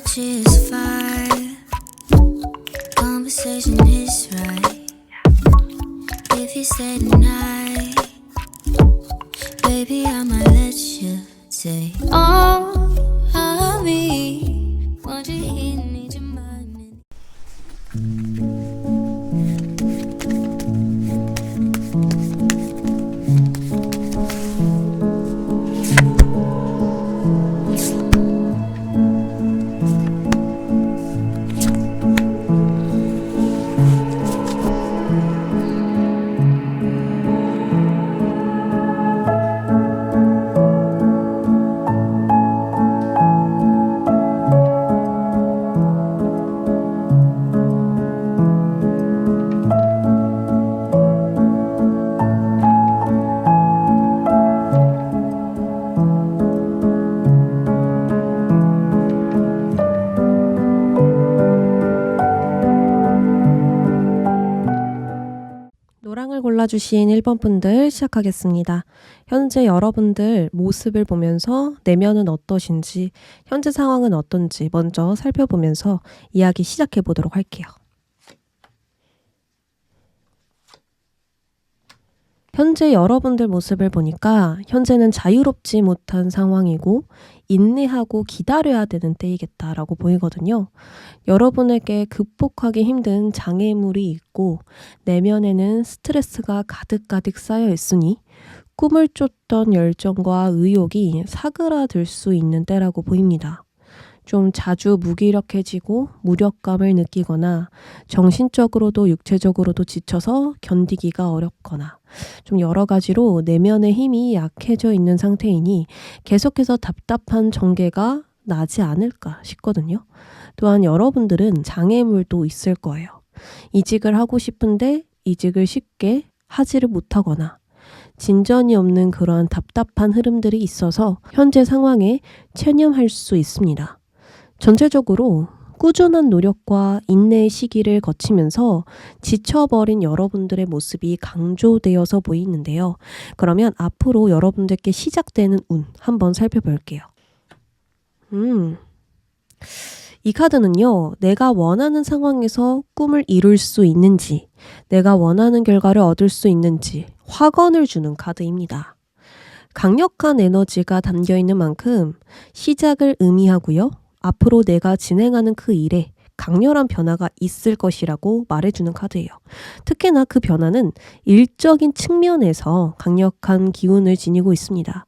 Energy is fire. Conversation is right. If you stay tonight, baby, I might let you say all of me. Want you here, need your mind. 노랑을 골라주신 1번 분들 시작하겠습니다. 현재 여러분들 모습을 보면서 내면은 어떠신지, 현재 상황은 어떤지 먼저 살펴보면서 이야기 시작해 보도록 할게요. 현재 여러분들 모습을 보니까 현재는 자유롭지 못한 상황이고 인내하고 기다려야 되는 때이겠다라고 보이거든요. 여러분에게 극복하기 힘든 장애물이 있고 내면에는 스트레스가 가득가득 쌓여 있으니 꿈을 쫓던 열정과 의욕이 사그라들 수 있는 때라고 보입니다. 좀 자주 무기력해지고 무력감을 느끼거나 정신적으로도 육체적으로도 지쳐서 견디기가 어렵거나 좀 여러 가지로 내면의 힘이 약해져 있는 상태이니 계속해서 답답한 전개가 나지 않을까 싶거든요. 또한 여러분들은 장애물도 있을 거예요. 이직을 하고 싶은데 이직을 쉽게 하지를 못하거나 진전이 없는 그러한 답답한 흐름들이 있어서 현재 상황에 체념할 수 있습니다. 전체적으로 꾸준한 노력과 인내의 시기를 거치면서 지쳐버린 여러분들의 모습이 강조되어서 보이는데요. 그러면 앞으로 여러분들께 시작되는 운 한번 살펴볼게요. 이 카드는요, 내가 원하는 상황에서 꿈을 이룰 수 있는지, 내가 원하는 결과를 얻을 수 있는지 확언을 주는 카드입니다. 강력한 에너지가 담겨있는 만큼 시작을 의미하고요. 앞으로 내가 진행하는 그 일에 강렬한 변화가 있을 것이라고 말해주는 카드예요. 특히나 그 변화는 일적인 측면에서 강력한 기운을 지니고 있습니다.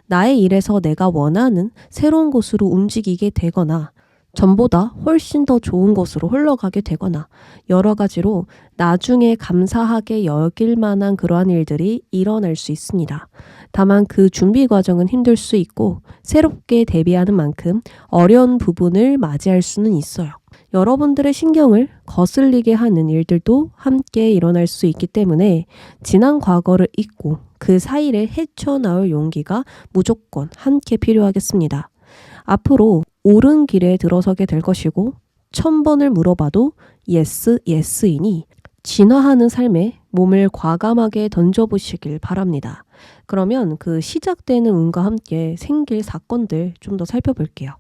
나의 일에서 내가 원하는 새로운 곳으로 움직이게 되거나 전보다 훨씬 더 좋은 곳으로 흘러가게 되거나 여러 가지로 나중에 감사하게 여길 만한 그러한 일들이 일어날 수 있습니다. 다만 그 준비 과정은 힘들 수 있고 새롭게 대비하는 만큼 어려운 부분을 맞이할 수는 있어요. 여러분들의 신경을 거슬리게 하는 일들도 함께 일어날 수 있기 때문에 지난 과거를 잊고 그 사이를 헤쳐나올 용기가 무조건 함께 필요하겠습니다. 앞으로 옳은 길에 들어서게 될 것이고 1000번을 물어봐도 예스 예스이니 진화하는 삶에 몸을 과감하게 던져보시길 바랍니다. 그러면 그 시작되는 운과 함께 생길 사건들 좀 더 살펴볼게요.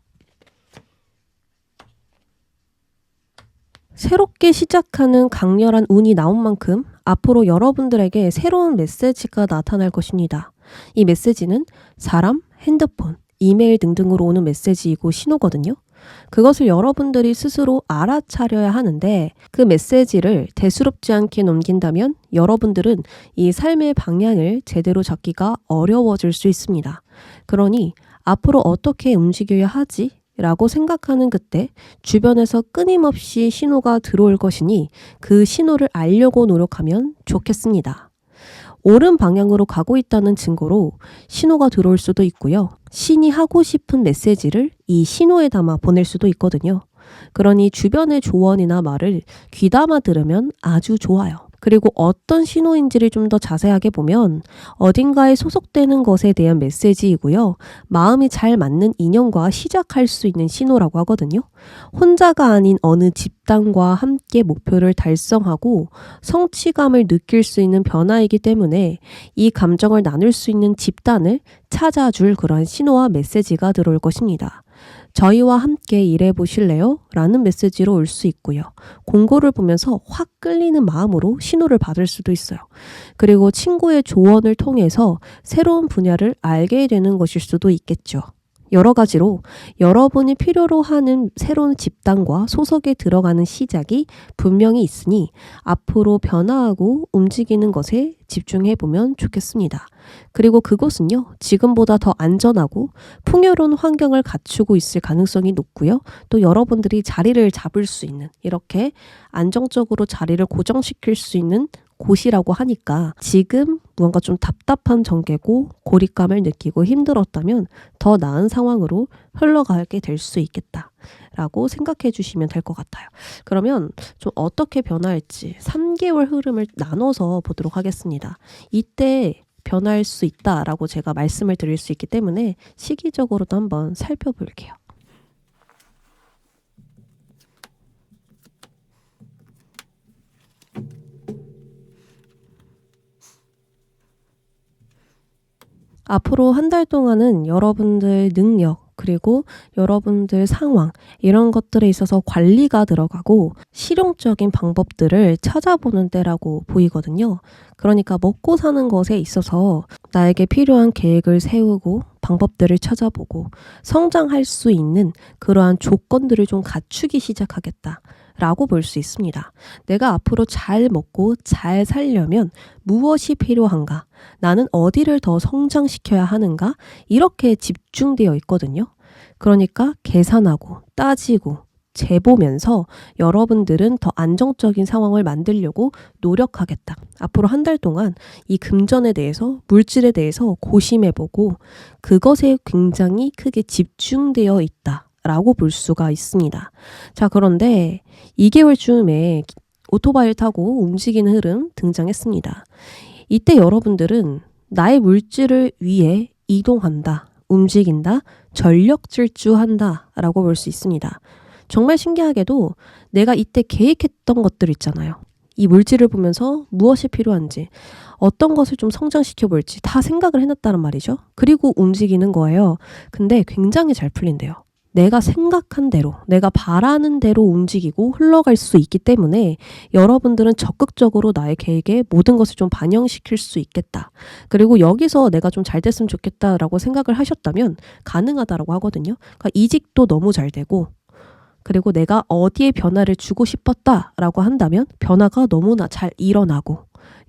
새롭게 시작하는 강렬한 운이 나온 만큼 앞으로 여러분들에게 새로운 메시지가 나타날 것입니다. 이 메시지는 사람, 핸드폰, 이메일 등등으로 오는 메시지이고 신호거든요. 그것을 여러분들이 스스로 알아차려야 하는데 그 메시지를 대수롭지 않게 넘긴다면 여러분들은 이 삶의 방향을 제대로 잡기가 어려워질 수 있습니다. 그러니 앞으로 어떻게 움직여야 하지? 라고 생각하는 그때 주변에서 끊임없이 신호가 들어올 것이니 그 신호를 알려고 노력하면 좋겠습니다. 옳은 방향으로 가고 있다는 증거로 신호가 들어올 수도 있고요. 신이 하고 싶은 메시지를 이 신호에 담아 보낼 수도 있거든요. 그러니 주변의 조언이나 말을 귀담아 들으면 아주 좋아요. 그리고 어떤 신호인지를 좀 더 자세하게 보면 어딘가에 소속되는 것에 대한 메시지이고요. 마음이 잘 맞는 인연과 시작할 수 있는 신호라고 하거든요. 혼자가 아닌 어느 집단과 함께 목표를 달성하고 성취감을 느낄 수 있는 변화이기 때문에 이 감정을 나눌 수 있는 집단을 찾아줄 그러한 신호와 메시지가 들어올 것입니다. 저희와 함께 일해보실래요? 라는 메시지로 올 수 있고요. 공고를 보면서 확 끌리는 마음으로 신호를 받을 수도 있어요. 그리고 친구의 조언을 통해서 새로운 분야를 알게 되는 것일 수도 있겠죠. 여러 가지로 여러분이 필요로 하는 새로운 집단과 소속에 들어가는 시작이 분명히 있으니 앞으로 변화하고 움직이는 것에 집중해보면 좋겠습니다. 그리고 그곳은요, 지금보다 더 안전하고 풍요로운 환경을 갖추고 있을 가능성이 높고요. 또 여러분들이 자리를 잡을 수 있는, 이렇게 안정적으로 자리를 고정시킬 수 있는 곳이라고 하니까 지금 무언가 좀 답답한 전개고 고립감을 느끼고 힘들었다면 더 나은 상황으로 흘러가게 될 수 있겠다라고 생각해 주시면 될 것 같아요. 그러면 좀 어떻게 변화할지 3개월 흐름을 나눠서 보도록 하겠습니다. 이때 변화할 수 있다라고 제가 말씀을 드릴 수 있기 때문에 시기적으로도 한번 살펴볼게요. 앞으로 한 달 동안은 여러분들 능력 그리고 여러분들 상황 이런 것들에 있어서 관리가 들어가고 실용적인 방법들을 찾아보는 때라고 보이거든요. 그러니까 먹고 사는 것에 있어서 나에게 필요한 계획을 세우고 방법들을 찾아보고 성장할 수 있는 그러한 조건들을 좀 갖추기 시작하겠다. 라고 볼 수 있습니다. 내가 앞으로 잘 먹고 잘 살려면 무엇이 필요한가? 나는 어디를 더 성장시켜야 하는가? 이렇게 집중되어 있거든요. 그러니까 계산하고 따지고 재보면서 여러분들은 더 안정적인 상황을 만들려고 노력하겠다. 앞으로 한 달 동안 이 금전에 대해서, 물질에 대해서 고심해보고 그것에 굉장히 크게 집중되어 있다. 라고 볼 수가 있습니다. 자, 그런데 2개월쯤에 오토바이를 타고 움직이는 흐름 등장했습니다. 이때 여러분들은 나의 물질을 위해 이동한다, 움직인다, 전력 질주한다 라고 볼 수 있습니다. 정말 신기하게도 내가 이때 계획했던 것들 있잖아요. 이 물질을 보면서 무엇이 필요한지, 어떤 것을 좀 성장시켜 볼지 다 생각을 해놨다는 말이죠. 그리고 움직이는 거예요. 근데 굉장히 잘 풀린대요. 내가 생각한 대로, 내가 바라는 대로 움직이고 흘러갈 수 있기 때문에 여러분들은 적극적으로 나의 계획에 모든 것을 좀 반영시킬 수 있겠다. 그리고 여기서 내가 좀 잘 됐으면 좋겠다라고 생각을 하셨다면 가능하다라고 하거든요. 그러니까 이직도 너무 잘 되고, 그리고 내가 어디에 변화를 주고 싶었다라고 한다면 변화가 너무나 잘 일어나고,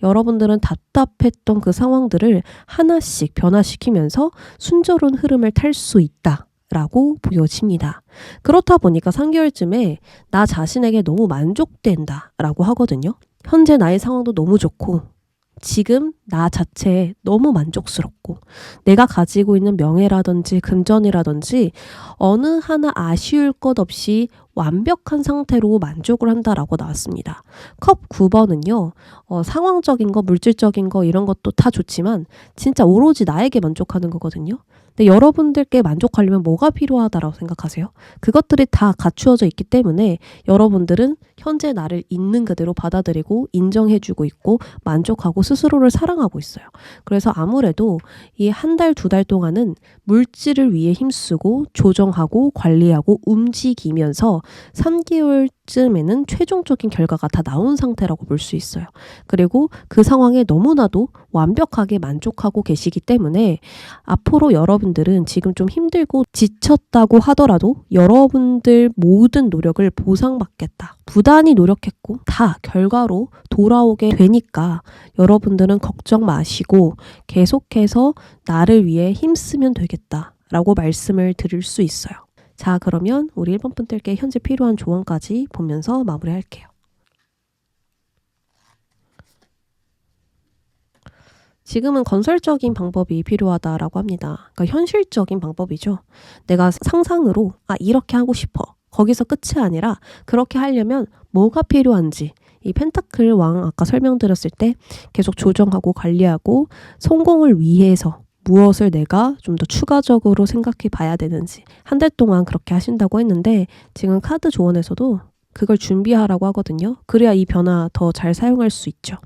여러분들은 답답했던 그 상황들을 하나씩 변화시키면서 순조로운 흐름을 탈 수 있다. 라고 보여집니다. 그렇다 보니까 3개월쯤에 나 자신에게 너무 만족된다 라고 하거든요. 현재 나의 상황도 너무 좋고 지금 나 자체에 너무 만족스럽고 내가 가지고 있는 명예라든지 금전이라든지 어느 하나 아쉬울 것 없이 완벽한 상태로 만족을 한다라고 나왔습니다. 컵 9번은요. 상황적인 거, 물질적인 거 이런 것도 다 좋지만 진짜 오로지 나에게 만족하는 거거든요. 근데 여러분들께 만족하려면 뭐가 필요하다라고 생각하세요? 그것들이 다 갖추어져 있기 때문에 여러분들은 현재 나를 있는 그대로 받아들이고 인정해주고 있고 만족하고 스스로를 사랑하고 있어요. 그래서 아무래도 이 한 달, 2달 동안은 물질을 위해 힘쓰고 조정하고 관리하고 움직이면서 3개월쯤에는 최종적인 결과가 다 나온 상태라고 볼 수 있어요. 그리고 그 상황에 너무나도 완벽하게 만족하고 계시기 때문에 앞으로 여러분들은 지금 좀 힘들고 지쳤다고 하더라도 여러분들 모든 노력을 보상받겠다. 부단히 노력했고 다 결과로 돌아오게 되니까 여러분들은 걱정 마시고 계속해서 나를 위해 힘쓰면 되겠다라고 말씀을 드릴 수 있어요. 자, 그러면 우리 1번 분들께 현재 필요한 조언까지 보면서 마무리할게요. 지금은 건설적인 방법이 필요하다라고 합니다. 그러니까 현실적인 방법이죠. 내가 상상으로 이렇게 하고 싶어. 거기서 끝이 아니라 그렇게 하려면 뭐가 필요한지 이 펜타클 왕 아까 설명드렸을 때 계속 조정하고 관리하고 성공을 위해서 무엇을 내가 좀 더 추가적으로 생각해 봐야 되는지 한 달 동안 그렇게 하신다고 했는데 지금 카드 조언에서도 그걸 준비하라고 하거든요. 그래야 이 변화 더 잘 사용할 수 있죠.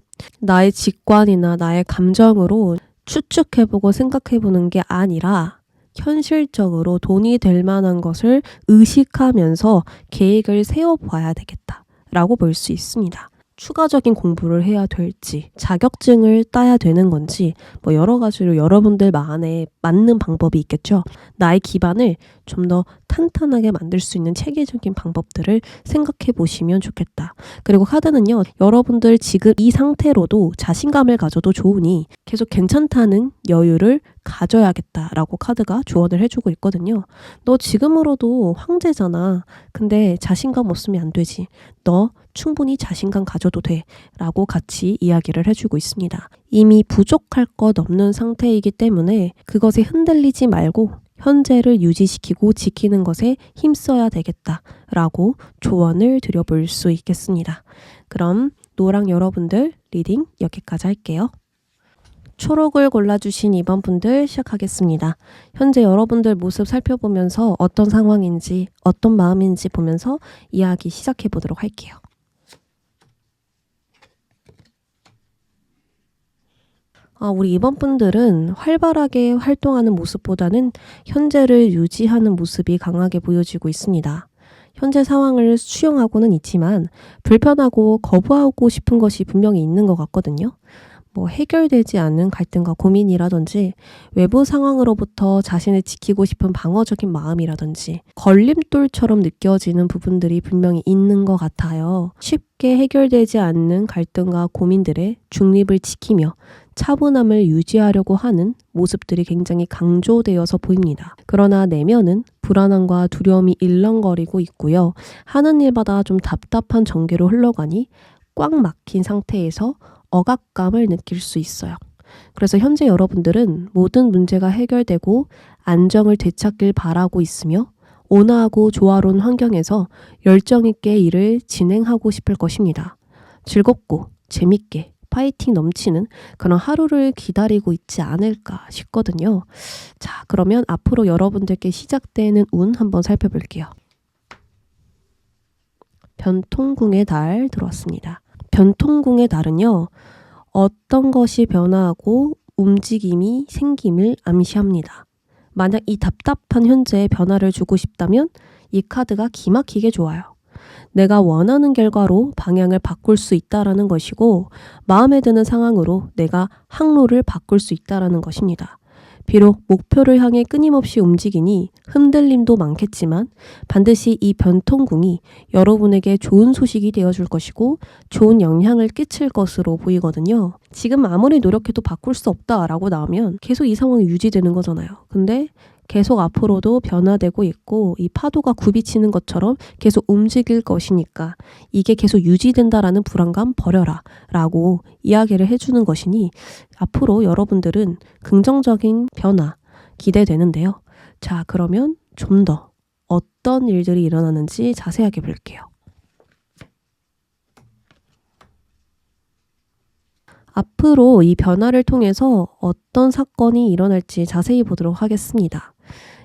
나의 직관이나 나의 감정으로 추측해보고 생각해보는 게 아니라 현실적으로 돈이 될 만한 것을 의식하면서 계획을 세워봐야 되겠다라고 볼 수 있습니다. 추가적인 공부를 해야 될지, 자격증을 따야 되는 건지, 여러 가지로 여러분들만의 맞는 방법이 있겠죠. 나의 기반을 좀 더 탄탄하게 만들 수 있는 체계적인 방법들을 생각해 보시면 좋겠다. 그리고 카드는요, 여러분들 지금 이 상태로도 자신감을 가져도 좋으니 계속 괜찮다는 여유를 가져야겠다라고 카드가 조언을 해주고 있거든요. 너 지금으로도 황제잖아. 근데 자신감 없으면 안 되지. 너 충분히 자신감 가져도 돼 라고 같이 이야기를 해주고 있습니다. 이미 부족할 것 없는 상태이기 때문에 그것에 흔들리지 말고 현재를 유지시키고 지키는 것에 힘써야 되겠다라고 조언을 드려볼 수 있겠습니다. 그럼 노랑 여러분들 리딩 여기까지 할게요. 초록을 골라주신 2번 분들 시작하겠습니다. 현재 여러분들 모습 살펴보면서 어떤 상황인지 어떤 마음인지 보면서 이야기 시작해 보도록 할게요. 우리 2번 분들은 활발하게 활동하는 모습보다는 현재를 유지하는 모습이 강하게 보여지고 있습니다. 현재 상황을 수용하고는 있지만 불편하고 거부하고 싶은 것이 분명히 있는 것 같거든요. 해결되지 않는 갈등과 고민이라든지 외부 상황으로부터 자신을 지키고 싶은 방어적인 마음이라든지 걸림돌처럼 느껴지는 부분들이 분명히 있는 것 같아요. 쉽게 해결되지 않는 갈등과 고민들의 중립을 지키며 차분함을 유지하려고 하는 모습들이 굉장히 강조되어서 보입니다. 그러나 내면은 불안함과 두려움이 일렁거리고 있고요. 하는 일마다 좀 답답한 전개로 흘러가니 꽉 막힌 상태에서 억압감을 느낄 수 있어요. 그래서 현재 여러분들은 모든 문제가 해결되고 안정을 되찾길 바라고 있으며 온화하고 조화로운 환경에서 열정 있게 일을 진행하고 싶을 것입니다. 즐겁고 재밌게 파이팅 넘치는 그런 하루를 기다리고 있지 않을까 싶거든요. 자, 그러면 앞으로 여러분들께 시작되는 운 한번 살펴볼게요. 변통궁의 달 들어왔습니다. 변통궁의 달은요, 어떤 것이 변화하고 움직임이 생김을 암시합니다. 만약 이 답답한 현재에 변화를 주고 싶다면 이 카드가 기막히게 좋아요. 내가 원하는 결과로 방향을 바꿀 수 있다라는 것이고 마음에 드는 상황으로 내가 항로를 바꿀 수 있다라는 것입니다. 비록 목표를 향해 끊임없이 움직이니 흔들림도 많겠지만 반드시 이 변통궁이 여러분에게 좋은 소식이 되어줄 것이고 좋은 영향을 끼칠 것으로 보이거든요. 지금 아무리 노력해도 바꿀 수 없다라고 나오면 계속 이 상황이 유지되는 거잖아요. 근데 계속 앞으로도 변화되고 있고 이 파도가 굽이치는 것처럼 계속 움직일 것이니까 이게 계속 유지된다라는 불안감 버려라 라고 이야기를 해주는 것이니 앞으로 여러분들은 긍정적인 변화 기대되는데요. 자, 그러면 좀 더 어떤 일들이 일어나는지 자세하게 볼게요. 앞으로 이 변화를 통해서 어떤 사건이 일어날지 자세히 보도록 하겠습니다.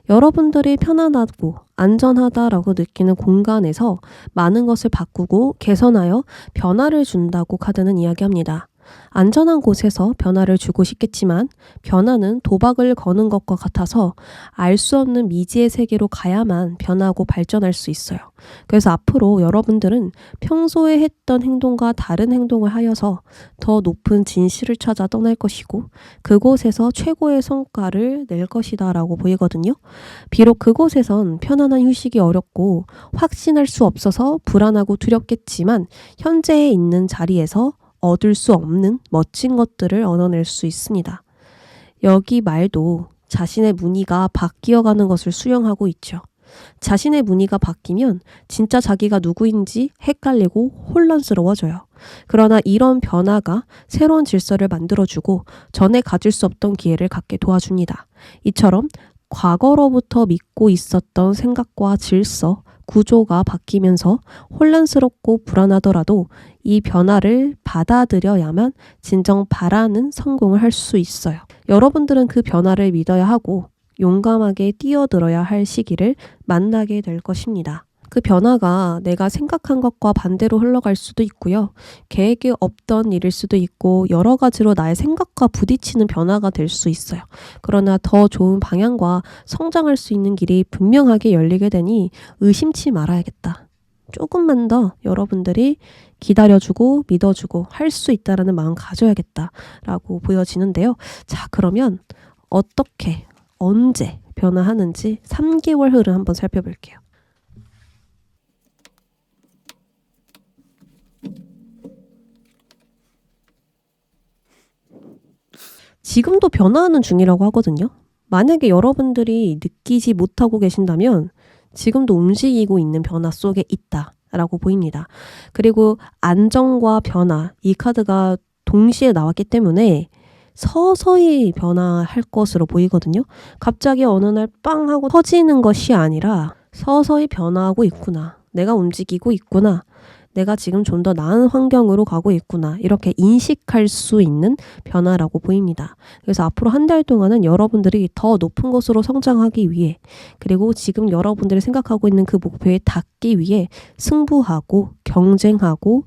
여러분들이 편안하고 안전하다라고 느끼는 공간에서 많은 것을 바꾸고 개선하여 변화를 준다고 카드는 이야기합니다. 안전한 곳에서 변화를 주고 싶겠지만 변화는 도박을 거는 것과 같아서 알 수 없는 미지의 세계로 가야만 변하고 발전할 수 있어요. 그래서 앞으로 여러분들은 평소에 했던 행동과 다른 행동을 하여서 더 높은 진실을 찾아 떠날 것이고 그곳에서 최고의 성과를 낼 것이다 라고 보이거든요. 비록 그곳에선 편안한 휴식이 어렵고 확신할 수 없어서 불안하고 두렵겠지만 현재에 있는 자리에서 얻을 수 없는 멋진 것들을 얻어낼 수 있습니다. 여기 말도 자신의 무늬가 바뀌어가는 것을 수용하고 있죠. 자신의 무늬가 바뀌면 진짜 자기가 누구인지 헷갈리고 혼란스러워져요. 그러나 이런 변화가 새로운 질서를 만들어주고 전에 가질 수 없던 기회를 갖게 도와줍니다. 이처럼 과거로부터 믿고 있었던 생각과 질서, 구조가 바뀌면서 혼란스럽고 불안하더라도 이 변화를 받아들여야만 진정 바라는 성공을 할 수 있어요. 여러분들은 그 변화를 믿어야 하고 용감하게 뛰어들어야 할 시기를 만나게 될 것입니다. 그 변화가 내가 생각한 것과 반대로 흘러갈 수도 있고요. 계획이 없던 일일 수도 있고 여러 가지로 나의 생각과 부딪히는 변화가 될 수 있어요. 그러나 더 좋은 방향과 성장할 수 있는 길이 분명하게 열리게 되니 의심치 말아야겠다. 조금만 더 여러분들이 기다려주고 믿어주고 할 수 있다라는 마음 가져야겠다라고 보여지는데요. 자, 그러면 어떻게, 언제 변화하는지 3개월 흐름 한번 살펴볼게요. 지금도 변화하는 중이라고 하거든요. 만약에 여러분들이 느끼지 못하고 계신다면 지금도 움직이고 있는 변화 속에 있다라고 보입니다. 그리고 안정과 변화, 이 카드가 동시에 나왔기 때문에 서서히 변화할 것으로 보이거든요. 갑자기 어느 날 빵 하고 터지는 것이 아니라 서서히 변화하고 있구나. 내가 움직이고 있구나. 내가 지금 좀 더 나은 환경으로 가고 있구나. 이렇게 인식할 수 있는 변화라고 보입니다. 그래서 앞으로 한 달 동안은 여러분들이 더 높은 곳으로 성장하기 위해, 그리고 지금 여러분들이 생각하고 있는 그 목표에 닿기 위해 승부하고 경쟁하고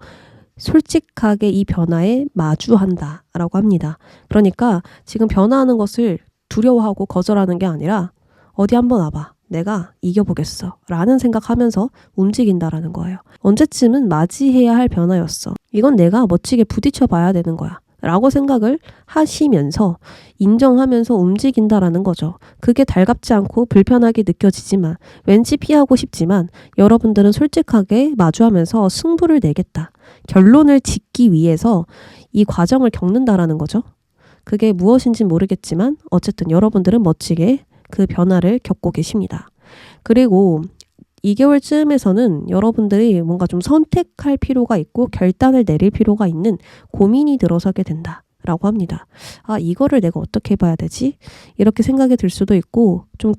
솔직하게 이 변화에 마주한다라고 합니다. 그러니까 지금 변화하는 것을 두려워하고 거절하는 게 아니라 어디 한번 와봐. 내가 이겨보겠어 라는 생각하면서 움직인다라는 거예요. 언제쯤은 맞이해야 할 변화였어. 이건 내가 멋지게 부딪혀 봐야 되는 거야 라고 생각을 하시면서 인정하면서 움직인다라는 거죠. 그게 달갑지 않고 불편하게 느껴지지만 왠지 피하고 싶지만 여러분들은 솔직하게 마주하면서 승부를 내겠다. 결론을 짓기 위해서 이 과정을 겪는다라는 거죠. 그게 무엇인지 모르겠지만 어쨌든 여러분들은 멋지게 그 변화를 겪고 계십니다. 그리고 2개월쯤에서는 여러분들이 뭔가 좀 선택할 필요가 있고 결단을 내릴 필요가 있는 고민이 들어서게 된다라고 합니다. 아, 이거를 내가 어떻게 봐야 되지? 이렇게 생각이 들 수도 있고 좀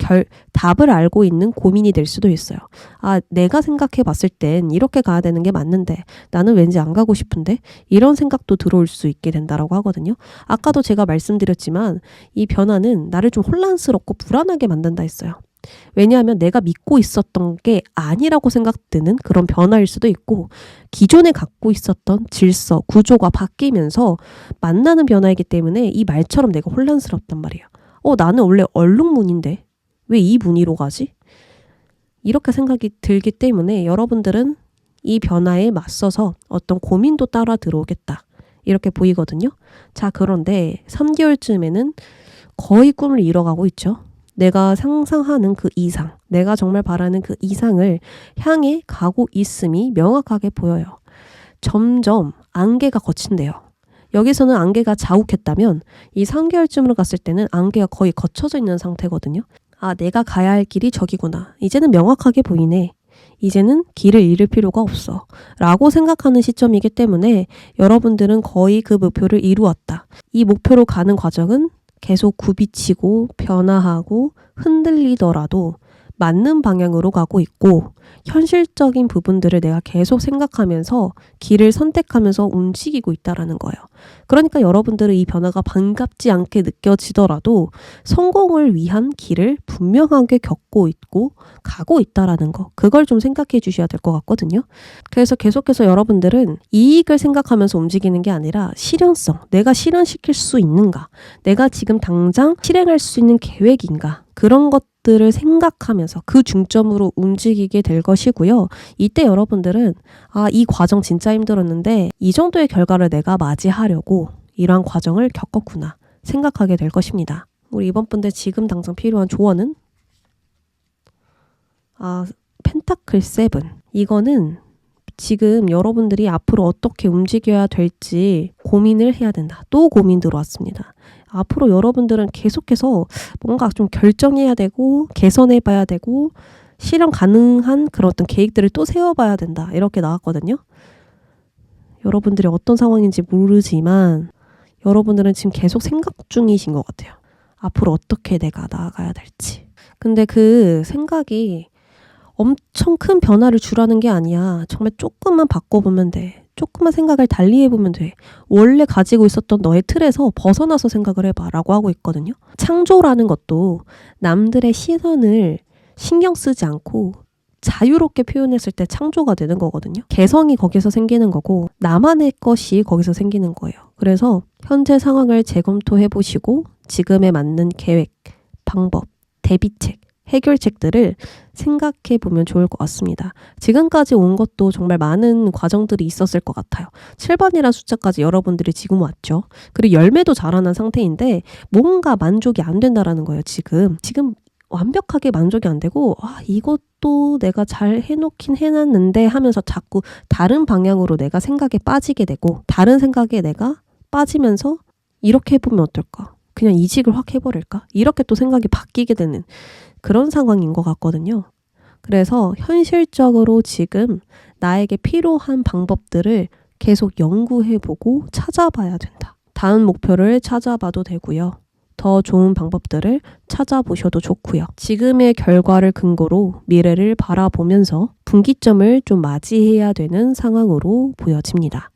답을 알고 있는 고민이 될 수도 있어요. 아, 내가 생각해 봤을 땐 이렇게 가야 되는 게 맞는데 나는 왠지 안 가고 싶은데 이런 생각도 들어올 수 있게 된다라고 하거든요. 아까도 제가 말씀드렸지만 이 변화는 나를 좀 혼란스럽고 불안하게 만든다 했어요. 왜냐하면 내가 믿고 있었던 게 아니라고 생각되는 그런 변화일 수도 있고 기존에 갖고 있었던 질서, 구조가 바뀌면서 만나는 변화이기 때문에 이 말처럼 내가 혼란스럽단 말이에요. 나는 원래 얼룩무늬인데 왜 이 무늬로 가지? 이렇게 생각이 들기 때문에 여러분들은 이 변화에 맞서서 어떤 고민도 따라 들어오겠다. 이렇게 보이거든요. 자, 그런데 3개월쯤에는 거의 꿈을 이뤄가고 있죠. 내가 상상하는 그 이상, 내가 정말 바라는 그 이상을 향해 가고 있음이 명확하게 보여요. 점점 안개가 걷힌대요. 여기서는 안개가 자욱했다면 이 3개월쯤으로 갔을 때는 안개가 거의 걷혀져 있는 상태거든요. 아, 내가 가야 할 길이 저기구나. 이제는 명확하게 보이네. 이제는 길을 잃을 필요가 없어. 라고 생각하는 시점이기 때문에 여러분들은 거의 그 목표를 이루었다. 이 목표로 가는 과정은 계속 굽이치고 변화하고 흔들리더라도 맞는 방향으로 가고 있고 현실적인 부분들을 내가 계속 생각하면서 길을 선택하면서 움직이고 있다라는 거예요. 그러니까 여러분들은 이 변화가 반갑지 않게 느껴지더라도 성공을 위한 길을 분명하게 겪고 있고 가고 있다라는 거, 그걸 좀 생각해 주셔야 될 것 같거든요. 그래서 계속해서 여러분들은 이익을 생각하면서 움직이는 게 아니라 실현성, 내가 실현시킬 수 있는가, 내가 지금 당장 실행할 수 있는 계획인가, 그런 것들을 생각하면서 그 중점으로 움직이게 될 것이고요. 이때 여러분들은 이 과정 진짜 힘들었는데 이 정도의 결과를 내가 맞이하려고 이러한 과정을 겪었구나 생각하게 될 것입니다. 우리 이번 분들 지금 당장 필요한 조언은 펜타클 7. 이거는 지금 여러분들이 앞으로 어떻게 움직여야 될지 고민을 해야 된다. 또 고민 들어왔습니다. 앞으로 여러분들은 계속해서 뭔가 좀 결정해야 되고 개선해 봐야 되고 실현 가능한 그런 어떤 계획들을 또 세워봐야 된다. 이렇게 나왔거든요. 여러분들이 어떤 상황인지 모르지만 여러분들은 지금 계속 생각 중이신 것 같아요. 앞으로 어떻게 내가 나아가야 될지. 근데 그 생각이 엄청 큰 변화를 주라는 게 아니야. 정말 조금만 바꿔보면 돼. 조금만 생각을 달리 해보면 돼. 원래 가지고 있었던 너의 틀에서 벗어나서 생각을 해봐 라고 하고 있거든요. 창조라는 것도 남들의 시선을 신경 쓰지 않고 자유롭게 표현했을 때 창조가 되는 거거든요. 개성이 거기서 생기는 거고 나만의 것이 거기서 생기는 거예요. 그래서 현재 상황을 재검토해 보시고 지금에 맞는 계획, 방법, 대비책, 해결책들을 생각해 보면 좋을 것 같습니다. 지금까지 온 것도 정말 많은 과정들이 있었을 것 같아요. 7번이라는 숫자까지 여러분들이 지금 왔죠. 그리고 열매도 자라난 상태인데 뭔가 만족이 안 된다라는 거예요. 지금 완벽하게 만족이 안 되고 이것도 내가 잘 해놓긴 해놨는데 하면서 자꾸 다른 방향으로 내가 생각에 빠지게 되고 다른 생각에 내가 빠지면서 이렇게 해보면 어떨까? 그냥 이직을 확 해버릴까? 이렇게 또 생각이 바뀌게 되는 그런 상황인 것 같거든요. 그래서 현실적으로 지금 나에게 필요한 방법들을 계속 연구해보고 찾아봐야 된다. 다음 목표를 찾아봐도 되고요. 더 좋은 방법들을 찾아보셔도 좋고요. 지금의 결과를 근거로 미래를 바라보면서 분기점을 좀 맞이해야 되는 상황으로 보여집니다.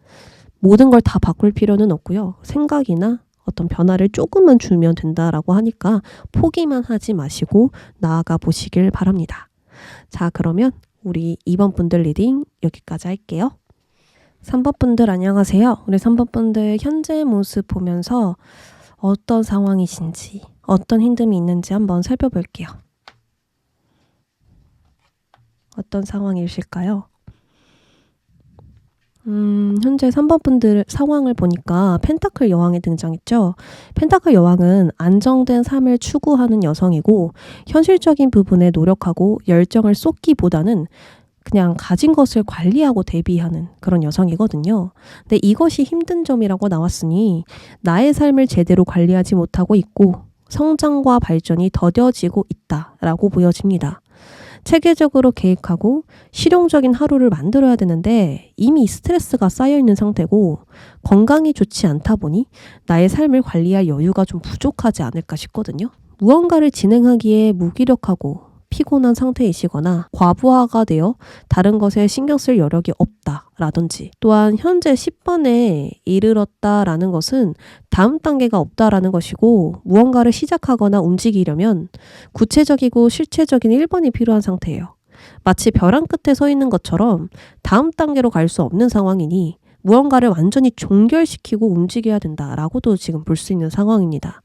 모든 걸 다 바꿀 필요는 없고요. 생각이나 어떤 변화를 조금만 주면 된다라고 하니까 포기만 하지 마시고 나아가 보시길 바랍니다. 자, 그러면 우리 2번 분들 리딩 여기까지 할게요. 3번 분들 안녕하세요. 우리 3번 분들 현재 모습 보면서 어떤 상황이신지 어떤 힘듦이 있는지 한번 살펴볼게요. 어떤 상황이실까요? 현재 3번 분들 상황을 보니까 펜타클 여왕이 등장했죠. 펜타클 여왕은 안정된 삶을 추구하는 여성이고 현실적인 부분에 노력하고 열정을 쏟기보다는 그냥 가진 것을 관리하고 대비하는 그런 여성이거든요. 근데 이것이 힘든 점이라고 나왔으니 나의 삶을 제대로 관리하지 못하고 있고 성장과 발전이 더뎌지고 있다라고 보여집니다. 체계적으로 계획하고 실용적인 하루를 만들어야 되는데 이미 스트레스가 쌓여있는 상태고 건강이 좋지 않다 보니 나의 삶을 관리할 여유가 좀 부족하지 않을까 싶거든요. 무언가를 진행하기에 무기력하고 피곤한 상태이시거나 과부하가 되어 다른 것에 신경 쓸 여력이 없다라든지 또한 현재 10번에 이르렀다라는 것은 다음 단계가 없다라는 것이고 무언가를 시작하거나 움직이려면 구체적이고 실체적인 1번이 필요한 상태예요. 마치 벼랑 끝에 서 있는 것처럼 다음 단계로 갈 수 없는 상황이니 무언가를 완전히 종결시키고 움직여야 된다라고도 지금 볼 수 있는 상황입니다.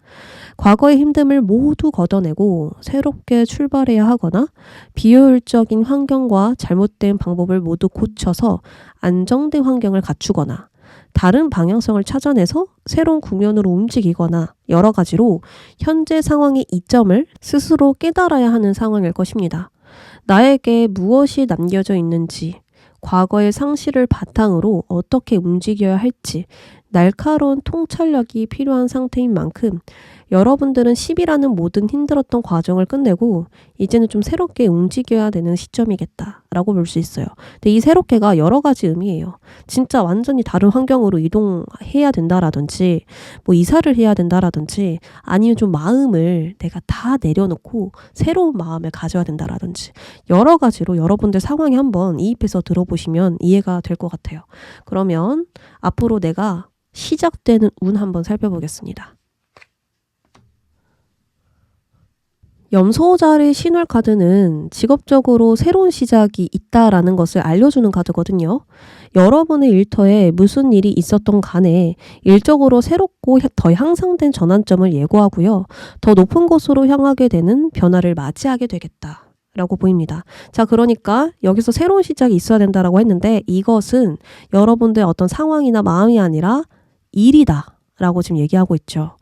과거의 힘듦을 모두 걷어내고 새롭게 출발해야 하거나 비효율적인 환경과 잘못된 방법을 모두 고쳐서 안정된 환경을 갖추거나 다른 방향성을 찾아내서 새로운 국면으로 움직이거나 여러 가지로 현재 상황의 이점을 스스로 깨달아야 하는 상황일 것입니다. 나에게 무엇이 남겨져 있는지 과거의 상실을 바탕으로 어떻게 움직여야 할지 날카로운 통찰력이 필요한 상태인 만큼 여러분들은 10이라는 모든 힘들었던 과정을 끝내고 이제는 좀 새롭게 움직여야 되는 시점이겠다라고 볼 수 있어요. 근데 이 새롭게가 여러 가지 의미예요. 진짜 완전히 다른 환경으로 이동해야 된다라든지 뭐 이사를 해야 된다라든지 아니면 좀 마음을 내가 다 내려놓고 새로운 마음을 가져야 된다라든지 여러 가지로 여러분들 상황에 한번 이입해서 들어보시면 이해가 될 것 같아요. 그러면 앞으로 내가 시작되는 운 한번 살펴보겠습니다. 염소자리 신월 카드는 직업적으로 새로운 시작이 있다라는 것을 알려주는 카드거든요. 여러분의 일터에 무슨 일이 있었던 간에 일적으로 새롭고 더 향상된 전환점을 예고하고요. 더 높은 곳으로 향하게 되는 변화를 맞이하게 되겠다. 라고 보입니다. 자, 그러니까 여기서 새로운 시작이 있어야 된다라고 했는데 이것은 여러분들의 어떤 상황이나 마음이 아니라 일이다 라고 지금 얘기하고 있죠.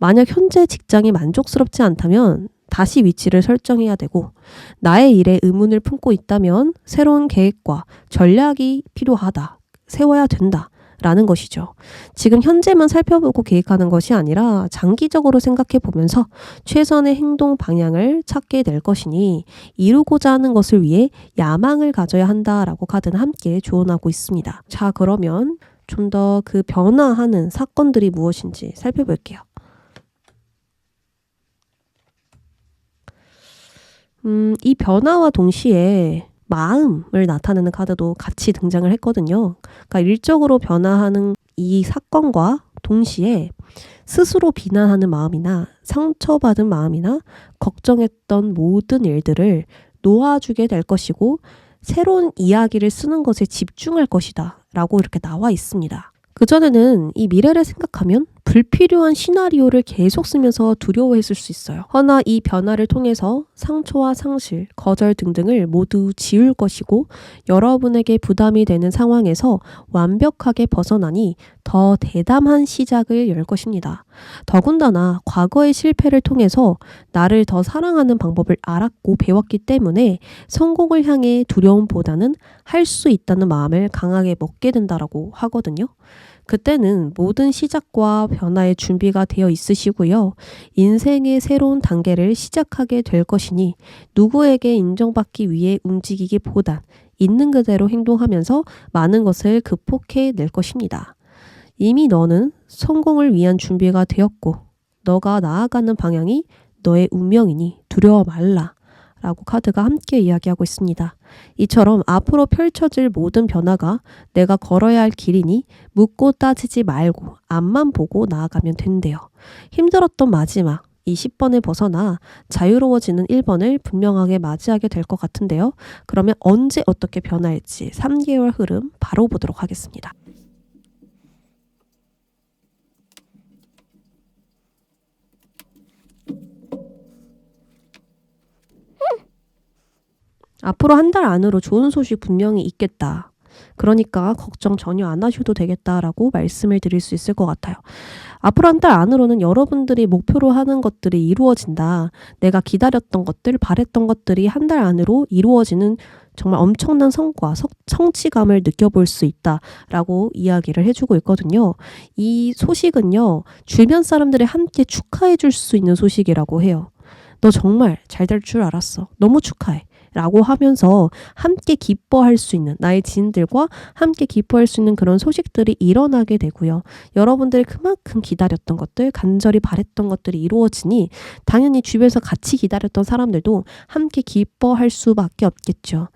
만약 현재 직장이 만족스럽지 않다면 다시 위치를 설정해야 되고 나의 일에 의문을 품고 있다면 새로운 계획과 전략이 필요하다, 세워야 된다 라는 것이죠. 지금 현재만 살펴보고 계획하는 것이 아니라 장기적으로 생각해 보면서 최선의 행동 방향을 찾게 될 것이니 이루고자 하는 것을 위해 야망을 가져야 한다라고 카드는 함께 조언하고 있습니다. 자, 그러면 좀 더 그 변화하는 사건들이 무엇인지 살펴볼게요. 이 변화와 동시에 마음을 나타내는 카드도 같이 등장을 했거든요. 그러니까 일적으로 변화하는 이 사건과 동시에 스스로 비난하는 마음이나 상처받은 마음이나 걱정했던 모든 일들을 놓아주게 될 것이고 새로운 이야기를 쓰는 것에 집중할 것이다 라고 이렇게 나와 있습니다. 그전에는 이 미래를 생각하면 불필요한 시나리오를 계속 쓰면서 두려워했을 수 있어요. 허나 이 변화를 통해서 상처와 상실, 거절 등등을 모두 지울 것이고 여러분에게 부담이 되는 상황에서 완벽하게 벗어나니 더 대담한 시작을 열 것입니다. 더군다나 과거의 실패를 통해서 나를 더 사랑하는 방법을 알았고 배웠기 때문에 성공을 향해 두려움보다는 할 수 있다는 마음을 강하게 먹게 된다라고 하거든요. 그때는 모든 시작과 변화의 준비가 되어 있으시고요. 인생의 새로운 단계를 시작하게 될 것이니 누구에게 인정받기 위해 움직이기보단 있는 그대로 행동하면서 많은 것을 극복해 낼 것입니다. 이미 너는 성공을 위한 준비가 되었고 너가 나아가는 방향이 너의 운명이니 두려워 말라. 라고 카드가 함께 이야기하고 있습니다. 이처럼 앞으로 펼쳐질 모든 변화가 내가 걸어야 할 길이니 묻고 따지지 말고 앞만 보고 나아가면 된대요. 힘들었던 마지막 이 10번을 벗어나 자유로워지는 1번을 분명하게 맞이하게 될 것 같은데요. 그러면 언제 어떻게 변화할지 3개월 흐름 바로 보도록 하겠습니다. 앞으로 한 달 안으로 좋은 소식 분명히 있겠다. 그러니까 걱정 전혀 안 하셔도 되겠다라고 말씀을 드릴 수 있을 것 같아요. 앞으로 한 달 안으로는 여러분들이 목표로 하는 것들이 이루어진다. 내가 기다렸던 것들, 바랬던 것들이 한 달 안으로 이루어지는 정말 엄청난 성과, 성취감을 느껴볼 수 있다라고 이야기를 해주고 있거든요. 이 소식은요, 주변 사람들이 함께 축하해 줄 수 있는 소식이라고 해요. 너 정말 잘 될 줄 알았어. 너무 축하해. 라고 하면서 함께 기뻐할 수 있는 나의 지인들과 함께 기뻐할 수 있는 그런 소식들이 일어나게 되고요. 여러분들이 그만큼 기다렸던 것들, 간절히 바랬던 것들이 이루어지니 당연히 주변에서 같이 기다렸던 사람들도 함께 기뻐할 수밖에 없겠죠.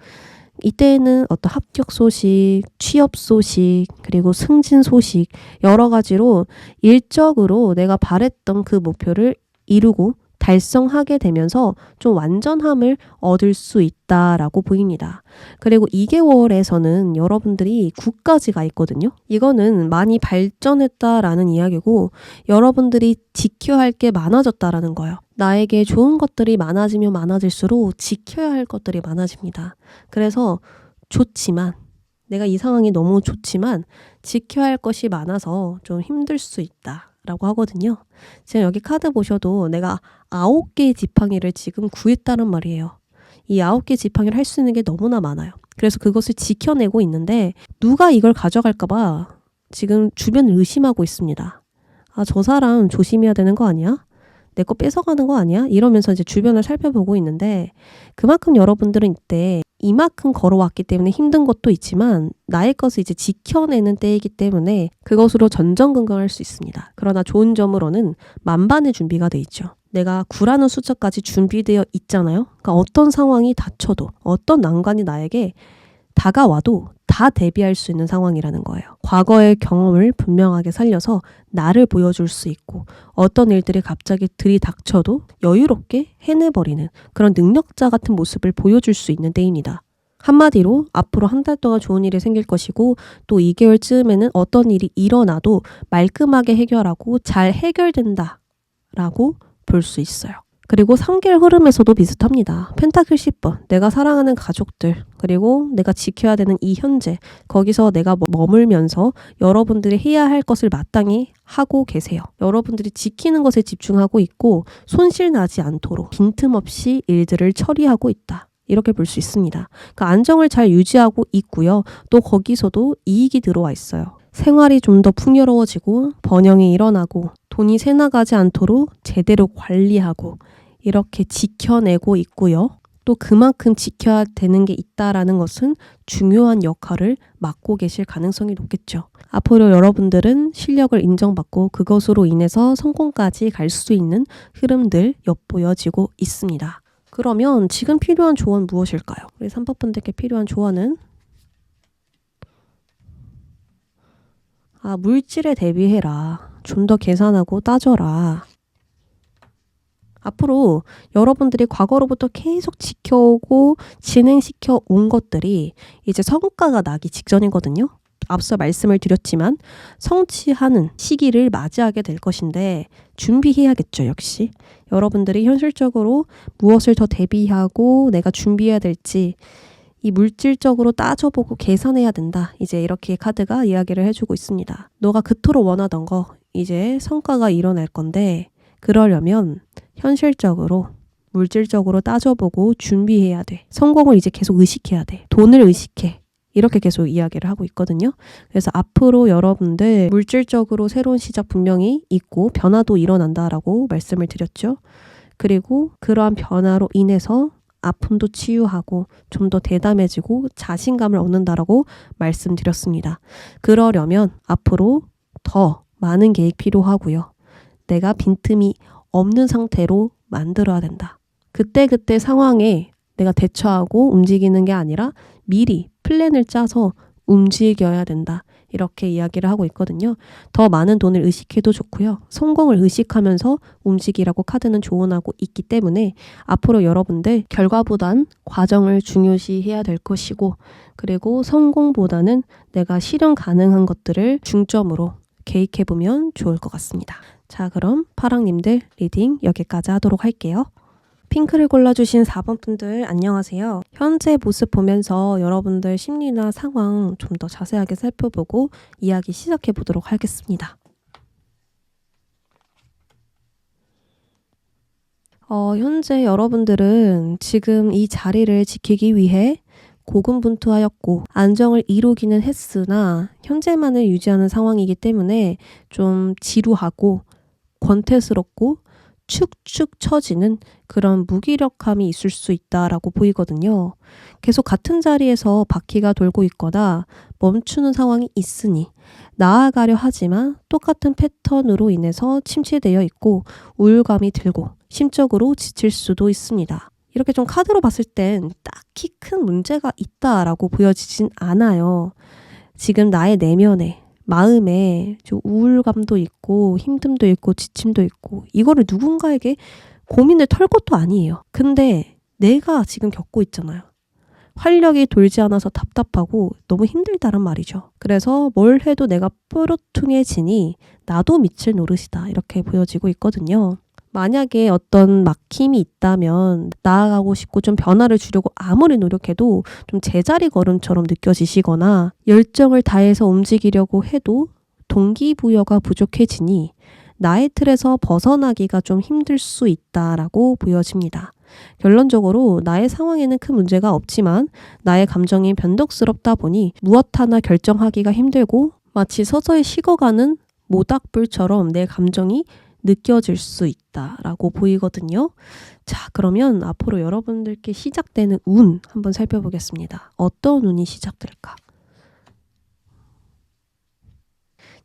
이때에는 어떤 합격 소식, 취업 소식, 그리고 승진 소식 여러 가지로 일적으로 내가 바랬던 그 목표를 이루고 달성하게 되면서 좀 완전함을 얻을 수 있다라고 보입니다. 그리고 2개월에서는 여러분들이 9까지가 있거든요. 이거는 많이 발전했다라는 이야기고 여러분들이 지켜야 할 게 많아졌다라는 거예요. 나에게 좋은 것들이 많아지면 많아질수록 지켜야 할 것들이 많아집니다. 그래서 좋지만 내가 이 상황이 너무 좋지만 지켜야 할 것이 많아서 좀 힘들 수 있다. 라고 하거든요. 지금 여기 카드 보셔도 내가 9개의 지팡이를 지금 구했다는 말이에요. 이 9개 지팡이를 할 수 있는 게 너무나 많아요. 그래서 그것을 지켜내고 있는데 누가 이걸 가져갈까봐 지금 주변을 의심하고 있습니다. 아, 저 사람 조심해야 되는 거 아니야? 내 거 뺏어가는 거 아니야? 이러면서 이제 주변을 살펴보고 있는데 그만큼 여러분들은 이때 이만큼 걸어왔기 때문에 힘든 것도 있지만 나의 것을 이제 지켜내는 때이기 때문에 그것으로 전전긍긍할 수 있습니다. 그러나 좋은 점으로는 만반의 준비가 돼 있죠. 내가 9라는 숫자까지 준비되어 있잖아요. 그러니까 어떤 상황이 닥쳐도 어떤 난관이 나에게 다가와도 다 대비할 수 있는 상황이라는 거예요. 과거의 경험을 분명하게 살려서 나를 보여줄 수 있고 어떤 일들이 갑자기 들이닥쳐도 여유롭게 해내버리는 그런 능력자 같은 모습을 보여줄 수 있는 때입니다. 한마디로 앞으로 한 달 동안 좋은 일이 생길 것이고 또 2개월쯤에는 어떤 일이 일어나도 말끔하게 해결하고 잘 해결된다라고 볼 수 있어요. 그리고 3개월 흐름에서도 비슷합니다. 펜타클 10번, 내가 사랑하는 가족들, 그리고 내가 지켜야 되는 이 현재, 거기서 내가 머물면서 여러분들이 해야 할 것을 마땅히 하고 계세요. 여러분들이 지키는 것에 집중하고 있고 손실 나지 않도록 빈틈없이 일들을 처리하고 있다. 이렇게 볼 수 있습니다. 그러니까 안정을 잘 유지하고 있고요. 또 거기서도 이익이 들어와 있어요. 생활이 좀 더 풍요로워지고 번영이 일어나고 돈이 새나가지 않도록 제대로 관리하고 이렇게 지켜내고 있고요. 또 그만큼 지켜야 되는 게 있다라는 것은 중요한 역할을 맡고 계실 가능성이 높겠죠. 앞으로 여러분들은 실력을 인정받고 그것으로 인해서 성공까지 갈 수 있는 흐름들 엿보여지고 있습니다. 그러면 지금 필요한 조언 무엇일까요? 우리 3번분들께 필요한 조언은 물질에 대비해라. 좀 더 계산하고 따져라. 앞으로 여러분들이 과거로부터 계속 지켜오고 진행시켜 온 것들이 이제 성과가 나기 직전이거든요. 앞서 말씀을 드렸지만 성취하는 시기를 맞이하게 될 것인데 준비해야겠죠, 역시. 여러분들이 현실적으로 무엇을 더 대비하고 내가 준비해야 될지 이 물질적으로 따져보고 계산해야 된다. 이제 이렇게 카드가 이야기를 해주고 있습니다. 너가 그토록 원하던 거 이제 성과가 일어날 건데 그러려면 현실적으로 물질적으로 따져보고 준비해야 돼. 성공을 이제 계속 의식해야 돼. 돈을 의식해. 이렇게 계속 이야기를 하고 있거든요. 그래서 앞으로 여러분들 물질적으로 새로운 시작 분명히 있고 변화도 일어난다라고 말씀을 드렸죠. 그리고 그러한 변화로 인해서 아픔도 치유하고 좀 더 대담해지고 자신감을 얻는다라고 말씀드렸습니다. 그러려면 앞으로 더 많은 계획 필요하고요. 내가 빈틈이 없는 상태로 만들어야 된다. 그때그때 상황에 내가 대처하고 움직이는 게 아니라 미리 플랜을 짜서 움직여야 된다. 이렇게 이야기를 하고 있거든요. 더 많은 돈을 의식해도 좋고요. 성공을 의식하면서 움직이라고 카드는 조언하고 있기 때문에 앞으로 여러분들 결과보단 과정을 중요시해야 될 것이고 그리고 성공보다는 내가 실현 가능한 것들을 중점으로 계획해보면 좋을 것 같습니다. 자, 그럼 파랑님들 리딩 여기까지 하도록 할게요. 핑크를 골라주신 4번 분들 안녕하세요. 현재 모습 보면서 여러분들 심리나 상황 좀 더 자세하게 살펴보고 이야기 시작해 보도록 하겠습니다. 현재 여러분들은 지금 이 자리를 지키기 위해 고군분투하였고 안정을 이루기는 했으나 현재만을 유지하는 상황이기 때문에 좀 지루하고 권태스럽고 축축 처지는 그런 무기력함이 있을 수 있다라고 보이거든요. 계속 같은 자리에서 바퀴가 돌고 있거나 멈추는 상황이 있으니 나아가려 하지만 똑같은 패턴으로 인해서 침체되어 있고 우울감이 들고 심적으로 지칠 수도 있습니다. 이렇게 좀 카드로 봤을 땐 딱히 큰 문제가 있다라고 보여지진 않아요. 지금 나의 내면에 마음에 좀 우울감도 있고 힘듦도 있고 지침도 있고 이거를 누군가에게 고민을 털 것도 아니에요. 근데 내가 지금 겪고 있잖아요. 활력이 돌지 않아서 답답하고 너무 힘들다란 말이죠. 그래서 뭘 해도 내가 뾰루퉁해지니 나도 미칠 노릇이다 이렇게 보여지고 있거든요. 만약에 어떤 막힘이 있다면 나아가고 싶고 좀 변화를 주려고 아무리 노력해도 좀 제자리 걸음처럼 느껴지시거나 열정을 다해서 움직이려고 해도 동기부여가 부족해지니 나의 틀에서 벗어나기가 좀 힘들 수 있다라고 보여집니다. 결론적으로 나의 상황에는 큰 문제가 없지만 나의 감정이 변덕스럽다 보니 무엇 하나 결정하기가 힘들고 마치 서서히 식어가는 모닥불처럼 내 감정이 느껴질 수 있다라고 보이거든요. 자, 그러면 앞으로 여러분들께 시작되는 운 한번 살펴보겠습니다. 어떤 운이 시작될까?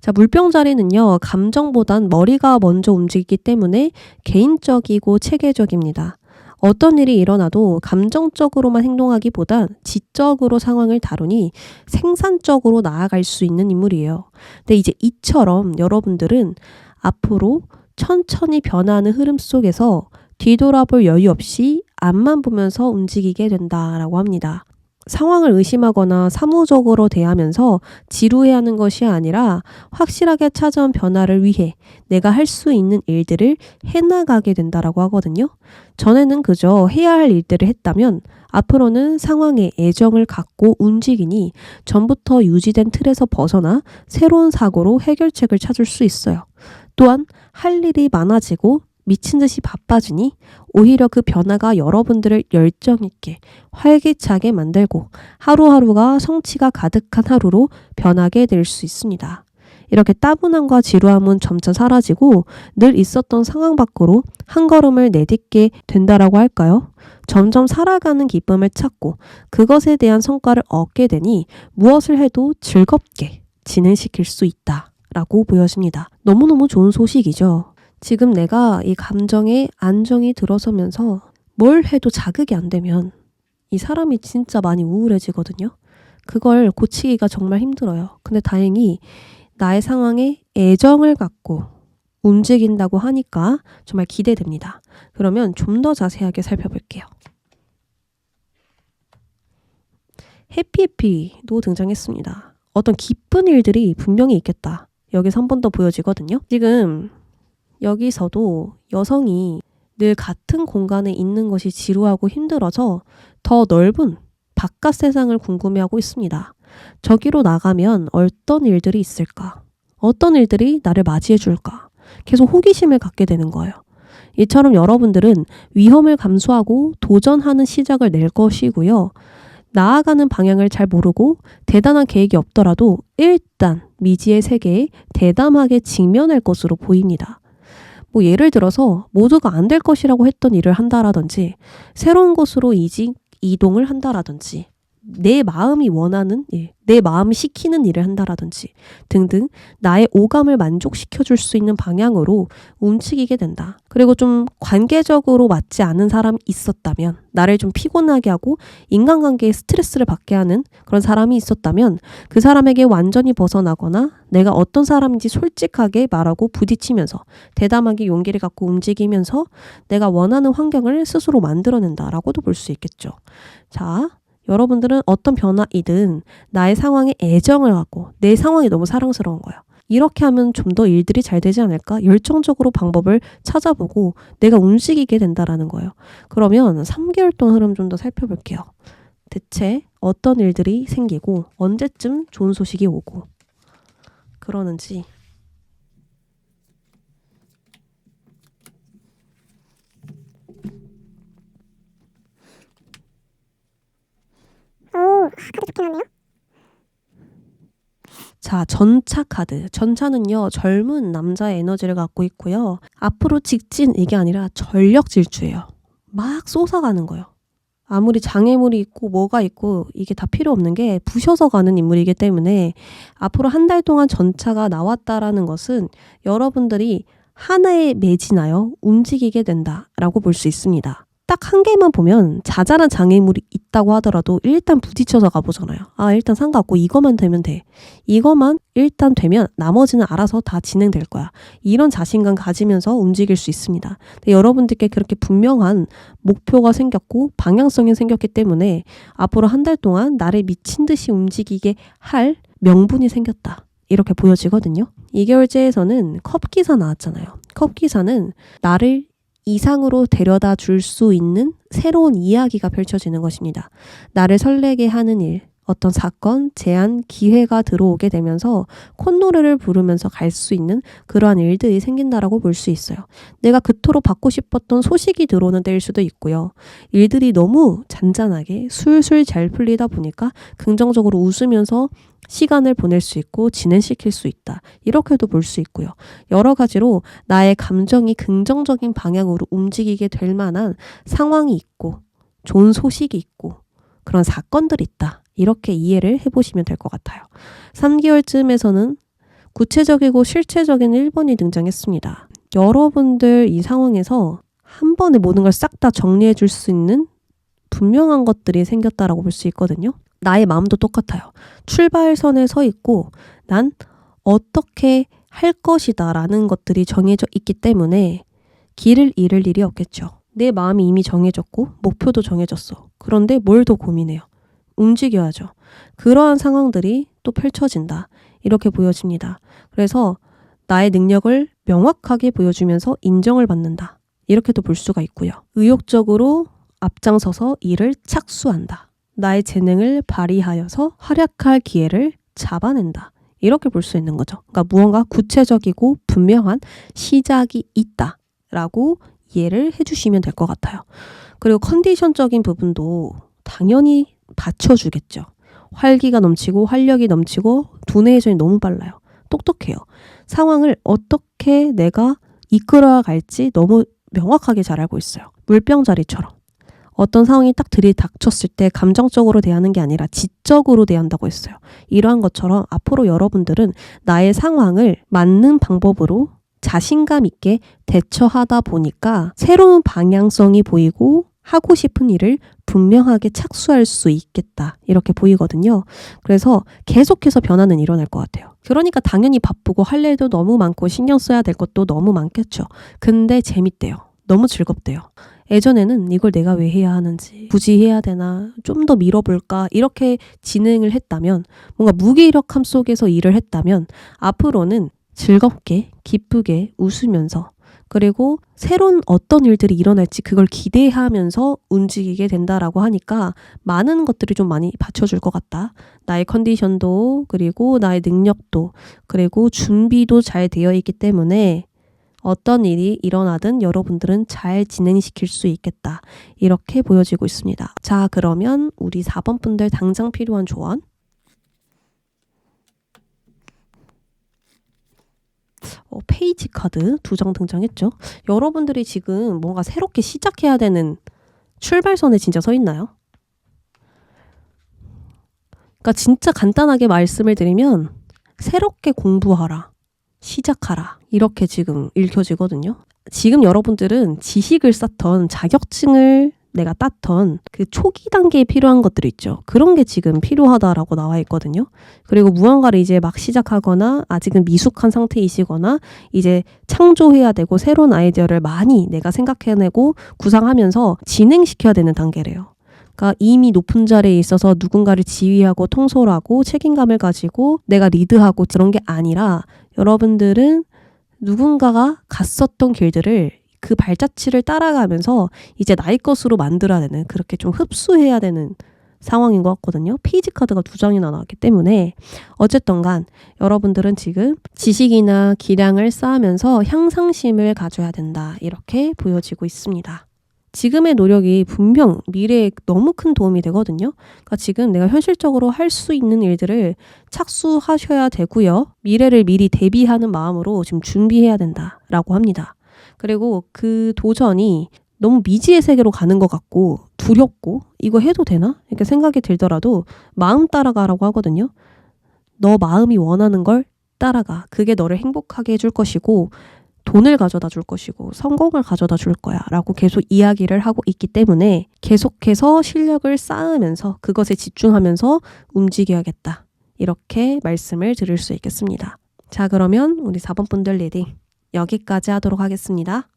자, 물병 자리는요. 감정보단 머리가 먼저 움직이기 때문에 개인적이고 체계적입니다. 어떤 일이 일어나도 감정적으로만 행동하기보단 지적으로 상황을 다루니 생산적으로 나아갈 수 있는 인물이에요. 근데 이제 이처럼 여러분들은 앞으로 천천히 변화하는 흐름 속에서 뒤돌아볼 여유 없이 앞만 보면서 움직이게 된다라고 합니다. 상황을 의심하거나 사무적으로 대하면서 지루해하는 것이 아니라 확실하게 찾아온 변화를 위해 내가 할 수 있는 일들을 해나가게 된다라고 하거든요. 전에는 그저 해야 할 일들을 했다면 앞으로는 상황에 애정을 갖고 움직이니 전부터 유지된 틀에서 벗어나 새로운 사고로 해결책을 찾을 수 있어요. 또한 할 일이 많아지고 미친 듯이 바빠지니 오히려 그 변화가 여러분들을 열정 있게 활기차게 만들고 하루하루가 성취가 가득한 하루로 변하게 될 수 있습니다. 이렇게 따분함과 지루함은 점차 사라지고 늘 있었던 상황 밖으로 한 걸음을 내딛게 된다라고 할까요? 점점 살아가는 기쁨을 찾고 그것에 대한 성과를 얻게 되니 무엇을 해도 즐겁게 진행시킬 수 있다라고 보여집니다. 너무너무 좋은 소식이죠. 지금 내가 이 감정에 안정이 들어서면서 뭘 해도 자극이 안 되면 이 사람이 진짜 많이 우울해지거든요. 그걸 고치기가 정말 힘들어요. 근데 다행히 나의 상황에 애정을 갖고 움직인다고 하니까 정말 기대됩니다. 그러면 좀 더 자세하게 살펴볼게요. 해피해피도 등장했습니다. 어떤 기쁜 일들이 분명히 있겠다. 여기서 한 번 더 보여지거든요. 지금 여기서도 여성이 늘 같은 공간에 있는 것이 지루하고 힘들어서 더 넓은 바깥 세상을 궁금해하고 있습니다. 저기로 나가면 어떤 일들이 있을까? 어떤 일들이 나를 맞이해 줄까? 계속 호기심을 갖게 되는 거예요. 이처럼 여러분들은 위험을 감수하고 도전하는 시작을 낼 것이고요. 나아가는 방향을 잘 모르고 대단한 계획이 없더라도 일단 미지의 세계에 대담하게 직면할 것으로 보입니다. 뭐 예를 들어서 모두가 안 될 것이라고 했던 일을 한다라든지 새로운 곳으로 이동을 한다라든지 내 마음이 원하는 일, 내 마음이 시키는 일을 한다라든지 등등 나의 오감을 만족시켜줄 수 있는 방향으로 움직이게 된다. 그리고 좀 관계적으로 맞지 않은 사람이 있었다면, 나를 좀 피곤하게 하고 인간관계에 스트레스를 받게 하는 그런 사람이 있었다면 그 사람에게 완전히 벗어나거나 내가 어떤 사람인지 솔직하게 말하고 부딪히면서 대담하게 용기를 갖고 움직이면서 내가 원하는 환경을 스스로 만들어낸다라고도 볼 수 있겠죠. 자, 여러분들은 어떤 변화이든 나의 상황에 애정을 갖고 내 상황이 너무 사랑스러운 거예요. 이렇게 하면 좀 더 일들이 잘 되지 않을까? 열정적으로 방법을 찾아보고 내가 움직이게 된다라는 거예요. 그러면 3개월 동안 흐름 좀 더 살펴볼게요. 대체 어떤 일들이 생기고 언제쯤 좋은 소식이 오고 그러는지. 카드 좋긴 하네요. 자, 전차 카드. 전차는요, 젊은 남자의 에너지를 갖고 있고요. 앞으로 직진 이게 아니라 전력 질주예요. 막 쏟아가는 거예요. 아무리 장애물이 있고 뭐가 있고 이게 다 필요 없는 게 부셔서 가는 인물이기 때문에 앞으로 한 달 동안 전차가 나왔다라는 것은 여러분들이 하나에 매진하여 움직이게 된다라고 볼 수 있습니다. 딱 한 개만 보면 자잘한 장애물이 있다고 하더라도 일단 부딪혀서 가보잖아요. 일단 상관없고 이것만 되면 돼. 이것만 일단 되면 나머지는 알아서 다 진행될 거야. 이런 자신감 가지면서 움직일 수 있습니다. 근데 여러분들께 그렇게 분명한 목표가 생겼고 방향성이 생겼기 때문에 앞으로 한 달 동안 나를 미친 듯이 움직이게 할 명분이 생겼다. 이렇게 보여지거든요. 2개월째에서는 컵기사 나왔잖아요. 컵기사는 나를 이상으로 데려다 줄 수 있는 새로운 이야기가 펼쳐지는 것입니다. 나를 설레게 하는 일, 어떤 사건, 제안, 기회가 들어오게 되면서 콧노래를 부르면서 갈 수 있는 그러한 일들이 생긴다라고 볼 수 있어요. 내가 그토록 받고 싶었던 소식이 들어오는 때일 수도 있고요. 일들이 너무 잔잔하게 술술 잘 풀리다 보니까 긍정적으로 웃으면서 시간을 보낼 수 있고 진행시킬 수 있다. 이렇게도 볼 수 있고요. 여러 가지로 나의 감정이 긍정적인 방향으로 움직이게 될 만한 상황이 있고 좋은 소식이 있고 그런 사건들이 있다. 이렇게 이해를 해보시면 될 것 같아요. 3개월쯤에서는 구체적이고 실체적인 1번이 등장했습니다. 여러분들 이 상황에서 한 번에 모든 걸 싹 다 정리해 줄 수 있는 분명한 것들이 생겼다라고 볼 수 있거든요. 나의 마음도 똑같아요. 출발선에 서 있고 난 어떻게 할 것이다 라는 것들이 정해져 있기 때문에 길을 잃을 일이 없겠죠. 내 마음이 이미 정해졌고 목표도 정해졌어. 그런데 뭘 더 고민해요? 움직여야죠. 그러한 상황들이 또 펼쳐진다. 이렇게 보여집니다. 그래서 나의 능력을 명확하게 보여주면서 인정을 받는다. 이렇게도 볼 수가 있고요. 의욕적으로 앞장서서 일을 착수한다. 나의 재능을 발휘하여서 활약할 기회를 잡아낸다. 이렇게 볼 수 있는 거죠. 그러니까 무언가 구체적이고 분명한 시작이 있다라고 이해를 해주시면 될 것 같아요. 그리고 컨디션적인 부분도 당연히 받쳐주겠죠. 활기가 넘치고 활력이 넘치고 두뇌 회전이 너무 빨라요. 똑똑해요. 상황을 어떻게 내가 이끌어야 갈지 너무 명확하게 잘 알고 있어요. 물병자리처럼. 어떤 상황이 딱 들이닥쳤을 때 감정적으로 대하는 게 아니라 지적으로 대한다고 했어요. 이러한 것처럼 앞으로 여러분들은 나의 상황을 맞는 방법으로 자신감 있게 대처하다 보니까 새로운 방향성이 보이고 하고 싶은 일을 분명하게 착수할 수 있겠다. 이렇게 보이거든요. 그래서 계속해서 변화는 일어날 것 같아요. 그러니까 당연히 바쁘고 할 일도 너무 많고 신경 써야 될 것도 너무 많겠죠. 근데 재밌대요. 너무 즐겁대요. 예전에는 이걸 내가 왜 해야 하는지, 굳이 해야 되나, 좀 더 미뤄볼까, 이렇게 진행을 했다면, 뭔가 무기력함 속에서 일을 했다면, 앞으로는 즐겁게, 기쁘게, 웃으면서, 그리고 새로운 어떤 일들이 일어날지 그걸 기대하면서 움직이게 된다라고 하니까 많은 것들이 좀 많이 받쳐줄 것 같다. 나의 컨디션도, 그리고 나의 능력도, 그리고 준비도 잘 되어 있기 때문에 어떤 일이 일어나든 여러분들은 잘 진행시킬 수 있겠다. 이렇게 보여지고 있습니다. 자, 그러면 우리 4번 분들 당장 필요한 조언. 페이지 카드 2장 등장했죠. 여러분들이 지금 뭔가 새롭게 시작해야 되는 출발선에 진짜 서 있나요? 그러니까 진짜 간단하게 말씀을 드리면 새롭게 공부하라. 시작하라. 이렇게 지금 읽혀지거든요. 지금 여러분들은 지식을 쌓던 자격증을 내가 땄던 그 초기 단계에 필요한 것들이 있죠. 그런 게 지금 필요하다라고 나와 있거든요. 그리고 무언가를 이제 막 시작하거나 아직은 미숙한 상태이시거나 이제 창조해야 되고 새로운 아이디어를 많이 내가 생각해내고 구상하면서 진행시켜야 되는 단계래요. 그러니까 이미 높은 자리에 있어서 누군가를 지휘하고 통솔하고 책임감을 가지고 내가 리드하고 그런 게 아니라 여러분들은 누군가가 갔었던 길들을 그 발자취를 따라가면서 이제 나의 것으로 만들어야 되는, 그렇게 좀 흡수해야 되는 상황인 것 같거든요. 페이지 카드가 2장이나 나왔기 때문에 어쨌든 간 여러분들은 지금 지식이나 기량을 쌓으면서 향상심을 가져야 된다. 이렇게 보여지고 있습니다. 지금의 노력이 분명 미래에 너무 큰 도움이 되거든요. 그러니까 지금 내가 현실적으로 할 수 있는 일들을 착수하셔야 되고요. 미래를 미리 대비하는 마음으로 지금 준비해야 된다라고 합니다. 그리고 그 도전이 너무 미지의 세계로 가는 것 같고 두렵고 이거 해도 되나? 이렇게 생각이 들더라도 마음 따라가라고 하거든요. 너 마음이 원하는 걸 따라가. 그게 너를 행복하게 해줄 것이고 돈을 가져다 줄 것이고 성공을 가져다 줄 거야 라고 계속 이야기를 하고 있기 때문에 계속해서 실력을 쌓으면서 그것에 집중하면서 움직여야겠다. 이렇게 말씀을 드릴 수 있겠습니다. 자, 그러면 우리 4번 분들 리딩 여기까지 하도록 하겠습니다.